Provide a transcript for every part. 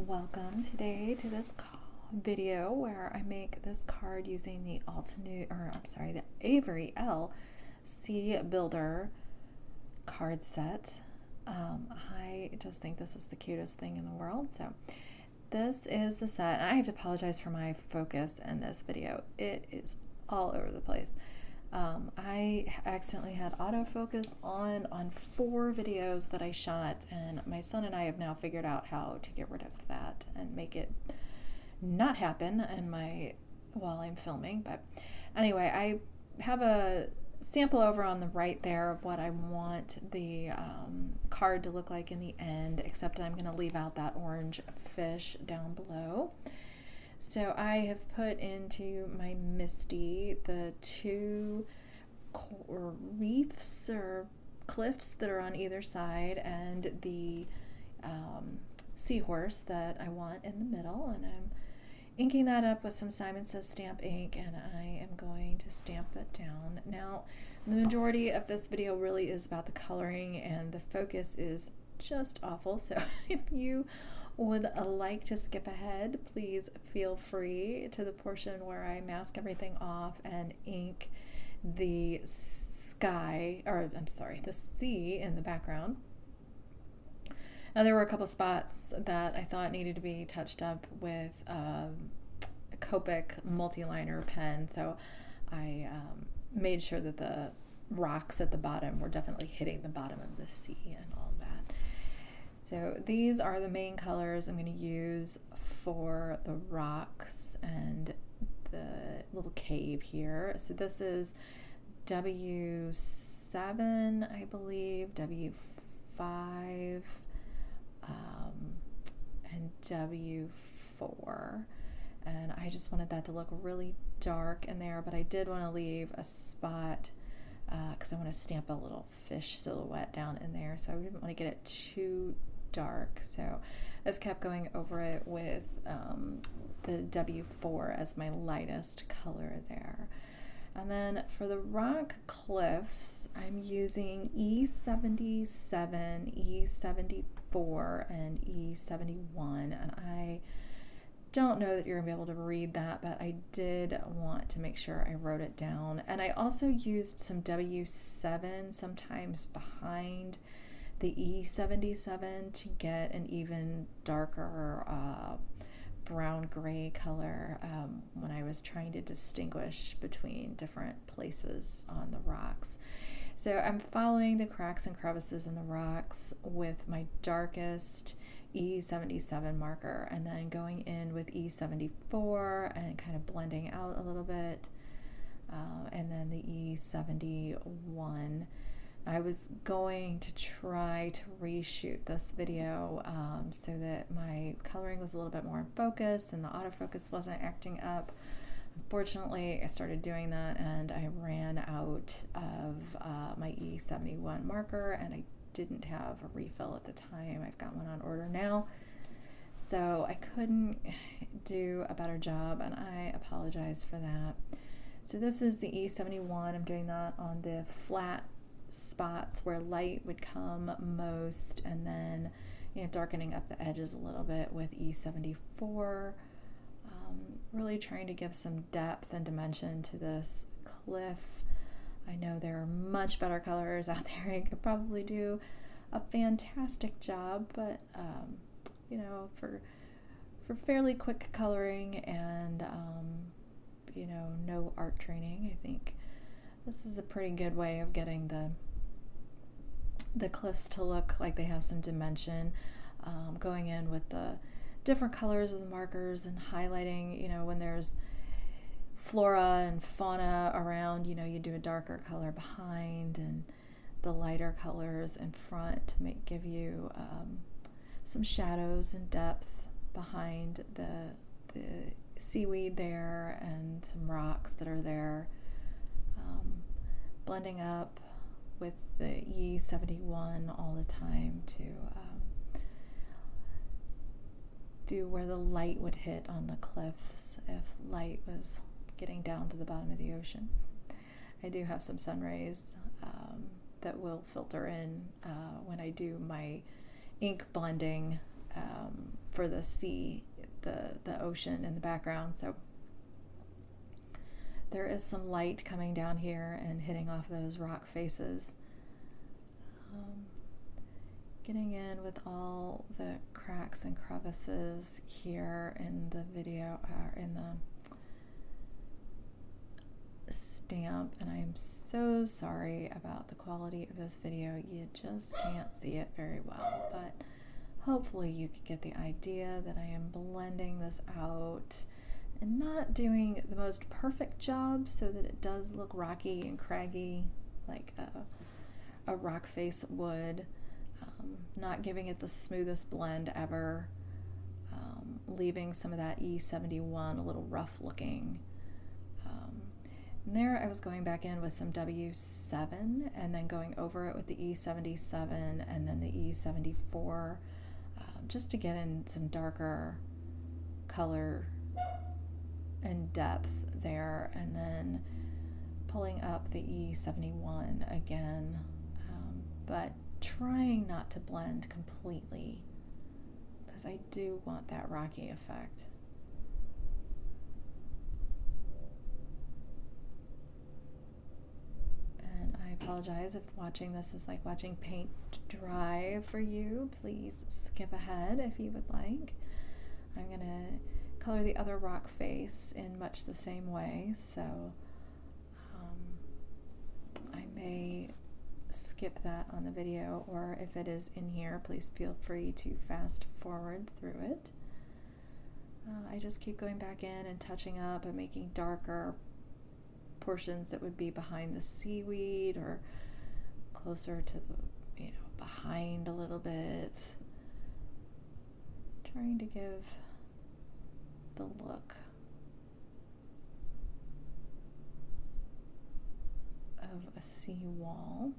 welcome today to this video where I make this card using the the Avery Elle Sea Builder card set. I just think this is the cutest thing in the world. So this is the set. I have to apologize for my focus in this video. It is all over the place. I accidentally had autofocus on 4 videos that I shot, and my son and I have now figured out how to get rid of that and make it not happen while I'm filming. But anyway, I have a sample over on the right there of what I want the card to look like in the end, except I'm going to leave out that orange fish down below. So I have put into my Misty the 2 reefs or cliffs that are on either side, and the seahorse that I want in the middle, and I'm inking that up with some Simon Says stamp ink, and I am going to stamp it down. Now, the majority of this video really is about the coloring, and the focus is just awful, so if you would like to skip ahead, please feel free to the portion where I mask everything off and ink the the sea in the background. Now, there were a couple spots that I thought needed to be touched up with a Copic multi-liner pen, so I made sure that the rocks at the bottom were definitely hitting the bottom of the sea and all that. So these are the main colors I'm going to use for the rocks and the little cave here. So this is W7, I believe, W5, and W4. And I just wanted that to look really dark in there, but I did want to leave a spot because I want to stamp a little fish silhouette down in there, so I didn't want to get it too dark. So I just kept going over it with the W4 as my lightest color there. And then for the rock cliffs, I'm using E77, E74, and E71, and I don't know that you're gonna be able to read that, but I did want to make sure I wrote it down. And I also used some W7 sometimes behind the E77 to get an even darker brown gray color when I was trying to distinguish between different places on the rocks. So I'm following the cracks and crevices in the rocks with my darkest E77 marker, and then going in with E74 and kind of blending out a little bit, and then the E71. I was going to try to reshoot this video so that my coloring was a little bit more in focus and the autofocus wasn't acting up. Unfortunately, I started doing that and I ran out of my E71 marker, and I didn't have a refill at the time. I've got one on order now, so I couldn't do a better job, and I apologize for that. So this is the E71. I'm doing that on the flat spots where light would come most, and then darkening up the edges a little bit with E74. Really trying to give some depth and dimension to this cliff. I know there are much better colors out there. I could probably do a fantastic job, but for fairly quick coloring and no art training, I think this is a pretty good way of getting the cliffs to look like they have some dimension. Going in with the different colors of the markers and highlighting, when there's flora and fauna around, you do a darker color behind and the lighter colors in front to give you some shadows and depth behind the seaweed there and some rocks that are there. Blending up with the E71 all the time to do where the light would hit on the cliffs if light was getting down to the bottom of the ocean. I do have some sun rays that will filter in when I do my ink blending for the sea, the ocean in the background. So there is some light coming down here and hitting off those rock faces. Getting in with all the cracks and crevices here in the video, in the stamp, and I am so sorry about the quality of this video. You just can't see it very well, but hopefully you can get the idea that I am blending this out and not doing the most perfect job so that it does look rocky and craggy like a rock face would. Not giving it the smoothest blend ever, leaving some of that E71 a little rough looking. And there I was going back in with some W7 and then going over it with the E77 and then the E74, just to get in some darker color and depth there, and then pulling up the E71 again, but trying not to blend completely because I do want that rocky effect. And I apologize if watching this is like watching paint dry for you. Please skip ahead if you would like. I'm going to color the other rock face in much the same way, so I may skip that on the video, or if it is in here, please feel free to fast forward through it. I just keep going back in and touching up and making darker portions that would be behind the seaweed or closer to the, behind a little bit, trying to give the look of a seawall.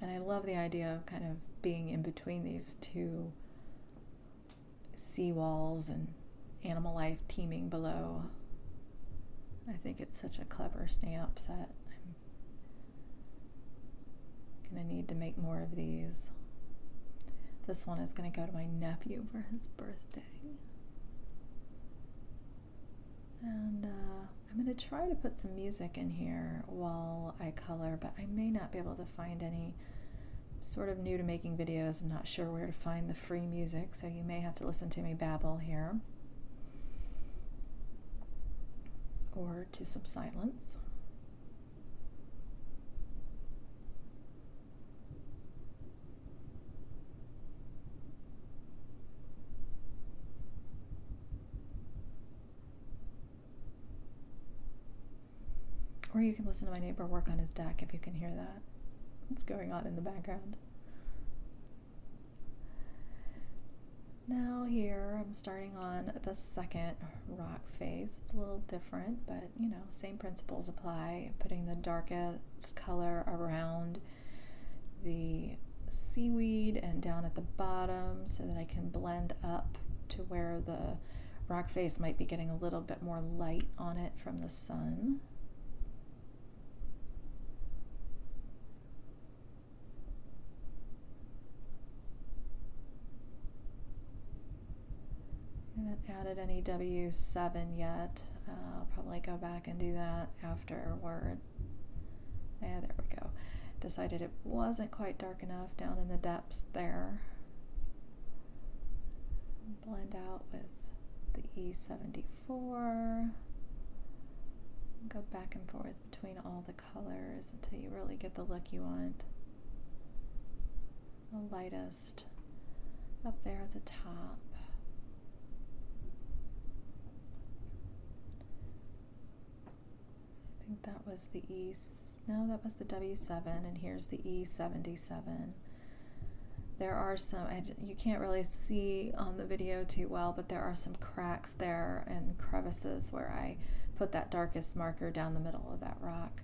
And I love the idea of kind of being in between these two seawalls and animal life teeming below. I think it's such a clever stamp set. I'm going to need to make more of these. This one is going to go to my nephew for his birthday. And I'm going to try to put some music in here while I color, but I may not be able to find any. Sort of new to making videos. I'm not sure where to find the free music, so you may have to listen to me babble here. Or to some silence. Or you can listen to my neighbor work on his deck if you can hear that. What's going on in the background? Now here I'm starting on the second rock face. It's a little different, but same principles apply. Putting the darkest color around the seaweed and down at the bottom so that I can blend up to where the rock face might be getting a little bit more light on it from the sun. I haven't added any W7 yet. I'll probably go back and do that afterward. Yeah, there we go. Decided it wasn't quite dark enough down in the depths there. Blend out with the E74. Go back and forth between all the colors until you really get the look you want. The lightest up there at the top. I think that was the that was the W7, and here's the E77. There are some, you can't really see on the video too well, but there are some cracks there and crevices where I put that darkest marker down the middle of that rock.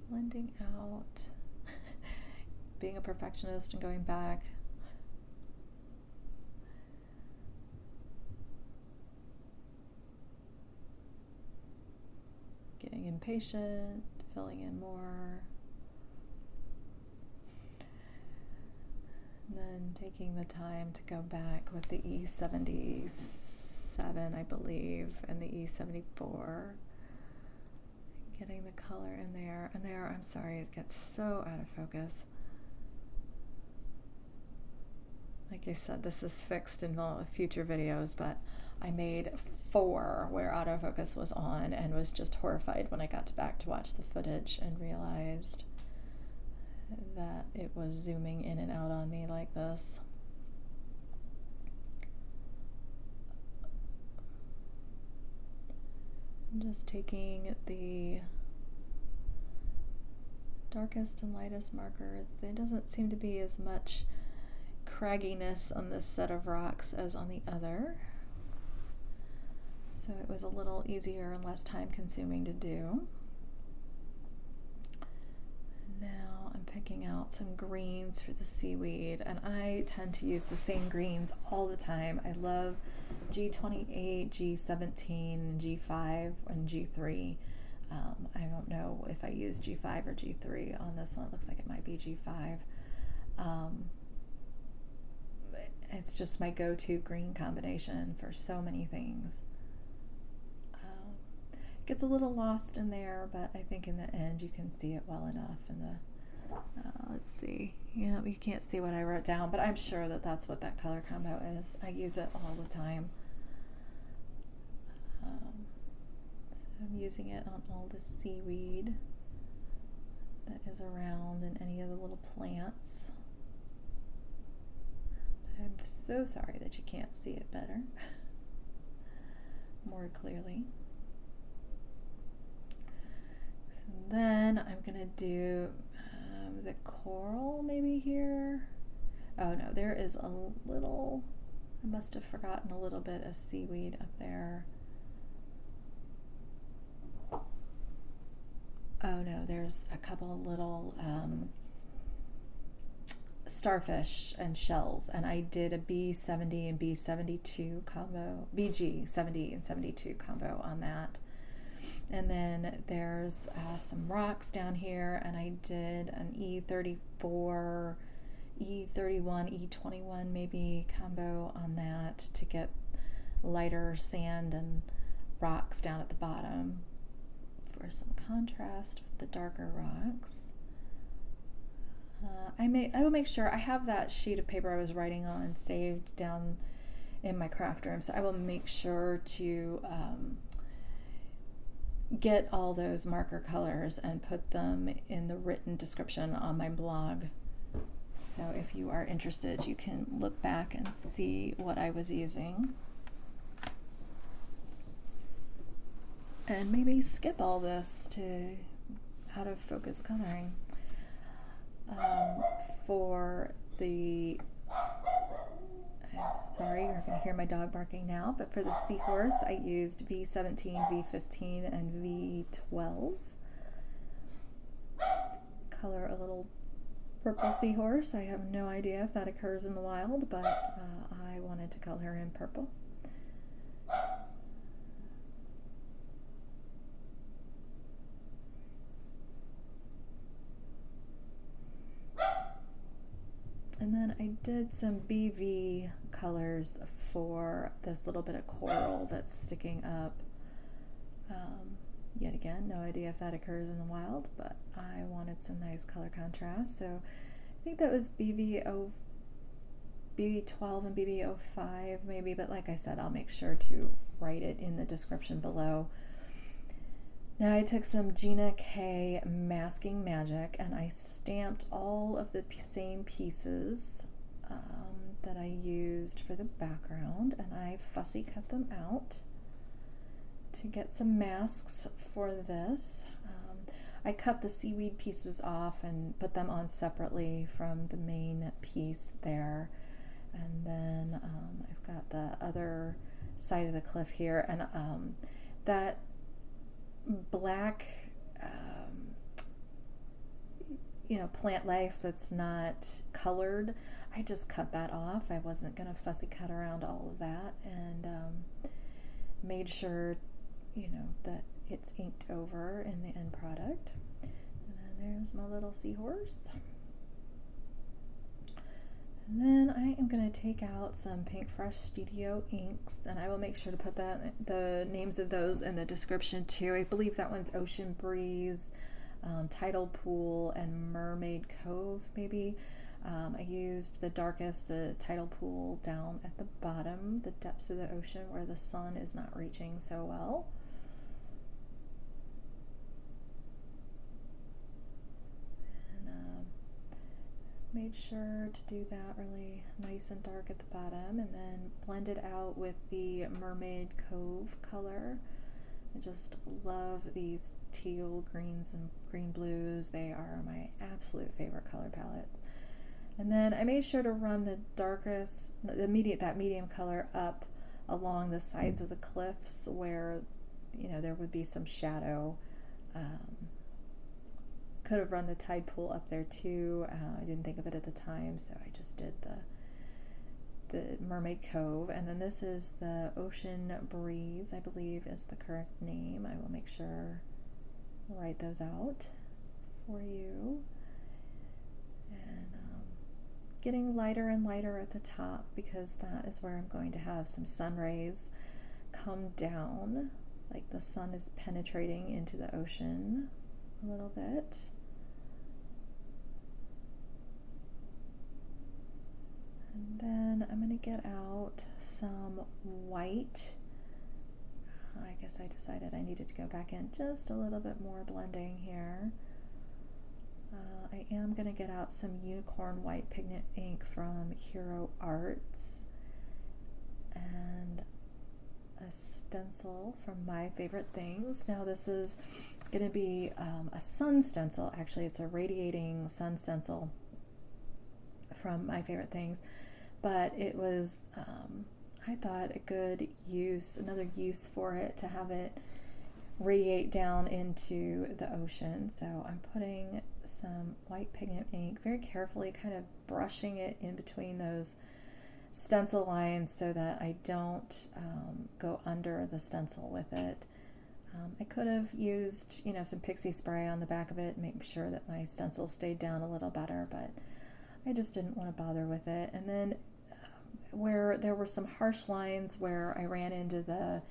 Blending out, being a perfectionist and going back. being patient, filling in more. And then taking the time to go back with the E77, I believe, and the E74. Getting the color in there. And there, I'm sorry, it gets so out of focus. Like I said, this is fixed in future videos, but I made 4 where autofocus was on and was just horrified when I got back to watch the footage and realized that it was zooming in and out on me like this. I'm just taking the darkest and lightest markers. There doesn't seem to be as much cragginess on this set of rocks as on the other. So it was a little easier and less time consuming to do. Now I'm picking out some greens for the seaweed, and I tend to use the same greens all the time. I love G28, G17, G5, and G3. I don't know if I use G5 or G3 on this one. It looks like it might be G5. It's just my go-to green combination for so many things. Gets a little lost in there, but I think in the end you can see it well enough in the, let's see, yeah, you can't see what I wrote down, but I'm sure that that's what that color combo is. I use it all the time. So I'm using it on all the seaweed that is around and any of the little plants. I'm so sorry that you can't see it better, more clearly. Then I'm gonna do the coral maybe here. Oh no, there is a little, I must have forgotten a little bit of seaweed up there. Oh no, there's a couple of little starfish and shells, and I did a B70 and B72 combo, BG70 and 72 combo on that. And then there's some rocks down here, and I did an E34, E31, E21 maybe combo on that to get lighter sand and rocks down at the bottom for some contrast with the darker rocks. I will make sure I have that sheet of paper I was writing on saved down in my craft room, so I will make sure to get all those marker colors and put them in the written description on my blog. So if you are interested, you can look back and see what I was using. And maybe skip all this to out of focus coloring. For the, I'm sorry, you're going to hear my dog barking now, but for the seahorse, I used V17, V15, and V12. Color a little purple seahorse. I have no idea if that occurs in the wild, but I wanted to color him purple. And then I did some BV colors for this little bit of coral that's sticking up. Yet again, no idea if that occurs in the wild, but I wanted some nice color contrast. So I think that was BV12 and BV05 maybe, but like I said, I'll make sure to write it in the description below. Now I took some Gina K Masking Magic and I stamped all of the same pieces that I used for the background, and I fussy cut them out to get some masks for this. I cut the seaweed pieces off and put them on separately from the main piece there. And then I've got the other side of the cliff here, and that black plant life that's not colored, I just cut that off. I wasn't gonna fussy cut around all of that, and made sure that gets inked over in the end product. And then there's my little seahorse. And then I am going to take out some Pinkfresh Studio inks, and I will make sure to put the names of those in the description too. I believe that one's Ocean Breeze, Tidal Pool, and Mermaid Cove maybe. I used the darkest, the Tidal Pool, down at the bottom, the depths of the ocean where the sun is not reaching so well. Made sure to do that really nice and dark at the bottom, and then blend it out with the Mermaid Cove color. I just love these teal greens and green blues. They are my absolute favorite color palettes. And then I made sure to run the darkest, that medium color up along the sides of the cliffs where, there would be some shadow. Could have run the tide pool up there too. I didn't think of it at the time, so I just did the Mermaid Cove. And then this is the Ocean Breeze, I believe is the correct name. I will make sure to write those out for you. And getting lighter and lighter at the top, because that is where I'm going to have some sun rays come down, like the sun is penetrating into the ocean a little bit. And then I'm going to get out some white. I guess I decided I needed to go back in just a little bit more blending here. I am going to get out some Unicorn White Pigment ink from Hero Arts, and a stencil from My Favorite Things. Now this is going to be a sun stencil. Actually, it's a radiating sun stencil from My Favorite Things, but it was, I thought, a good use, another use for it, to have it radiate down into the ocean. So I'm putting some white pigment ink very carefully, kind of brushing it in between those stencil lines so that I don't go under the stencil with it. I could have used, some pixie spray on the back of it, make sure that my stencil stayed down a little better, but I just didn't want to bother with it. And then where there were some harsh lines where I ran into the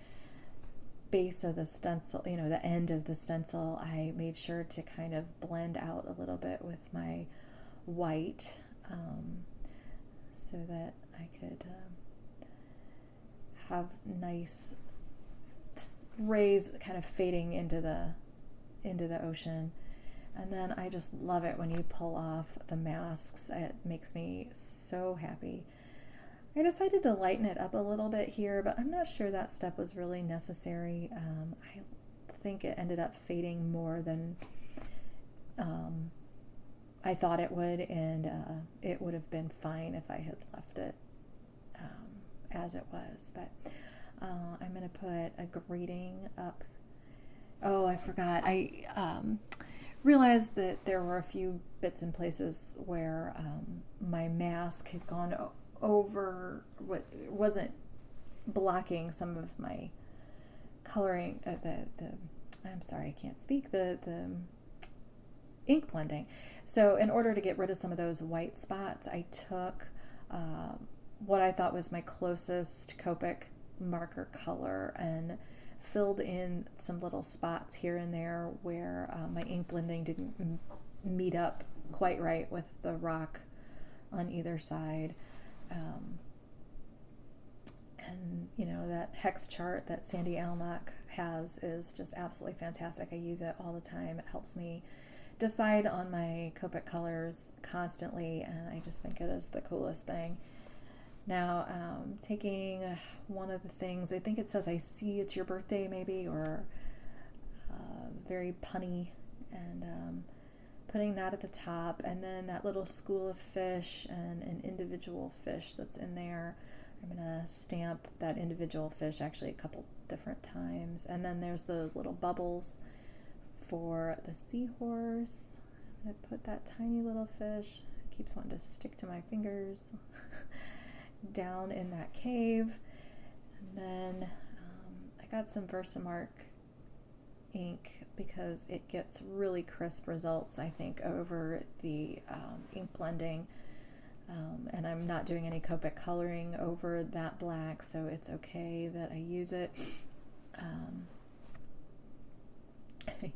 base of the stencil, the end of the stencil, I made sure to kind of blend out a little bit with my white, so that I could have nice rays kind of fading into the ocean. And then I just love it when you pull off the masks. It makes me so happy. I decided to lighten it up a little bit here, but I'm not sure that step was really necessary. I think it ended up fading more than I thought it would, and it would have been fine if I had left it as it was. But I'm going to put a greeting up. Oh, I forgot. I realized that there were a few bits and places where my mask had gone over, what wasn't blocking some of my coloring, I'm sorry, I can't speak, the ink blending. So in order to get rid of some of those white spots, I took what I thought was my closest Copic marker color and filled in some little spots here and there where my ink blending didn't meet up quite right with the rock on either side. And that hex chart that Sandy Alnock has is just absolutely fantastic. I use it all the time. It helps me decide on my Copic colors constantly, and I just think it is the coolest thing. Now, taking one of the things, I think it says "I see it's your birthday" maybe, or very punny, and putting that at the top, and then that little school of fish and an individual fish that's in there. I'm going to stamp that individual fish actually a couple different times. And then there's the little bubbles for the seahorse. I'm going to put that tiny little fish, it keeps wanting to stick to my fingers, down in that cave. And then I got some Versamark ink because it gets really crisp results, I think, over the ink blending. And I'm not doing any Copic coloring over that black, so it's okay that I use it.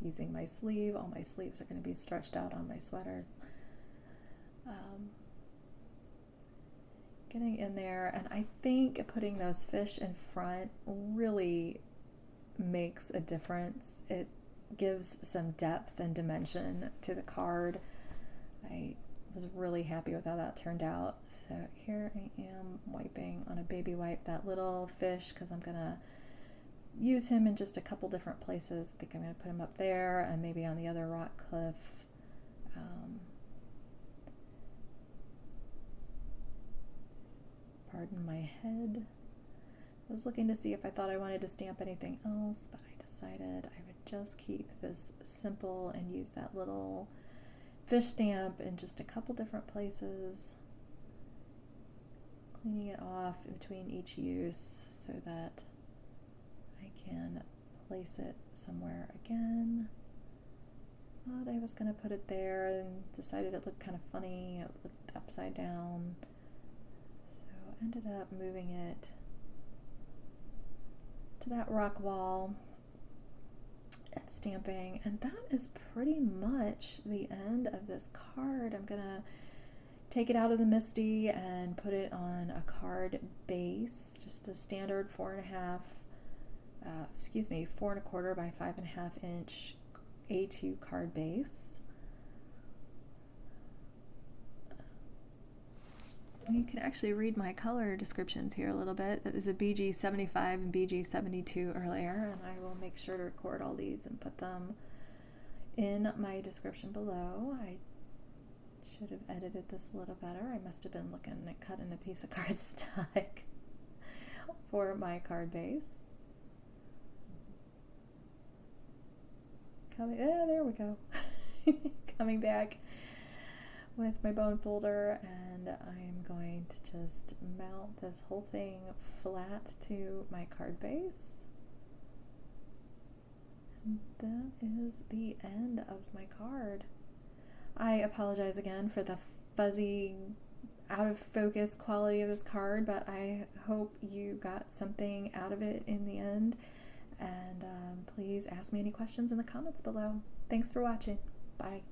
Using my sleeve, all my sleeves are going to be stretched out on my sweaters. Getting in there, and I think putting those fish in front really makes a difference. It gives some depth and dimension to the card. I was really happy with how that turned out. So here I am wiping on a baby wipe that little fish because I'm gonna use him in just a couple different places. I think I'm gonna put him up there and maybe on the other rock cliff. Pardon my head. I was looking to see if I thought I wanted to stamp anything else, but I decided I would just keep this simple and use that little fish stamp in just a couple different places, cleaning it off in between each use so that I can place it somewhere again. Thought I was going to put it there and decided it looked kind of funny. It looked upside down. So I ended up moving it to that rock wall and stamping, and that is pretty much the end of this card. I'm gonna take it out of the MISTI and put it on a card base, just a standard 4.25 by 5.5 inch A2 card base. You can actually read my color descriptions here a little bit. That was a BG75 and BG72 earlier, and I will make sure to record all these and put them in my description below. I should have edited this a little better. I must have been looking at cutting a piece of cardstock for my card base. There we go. Coming back with my bone folder, and I'm going to just mount this whole thing flat to my card base. And that is the end of my card. I apologize again for the fuzzy, out of focus quality of this card, but I hope you got something out of it in the end. And please ask me any questions in the comments below. Thanks for watching. Bye.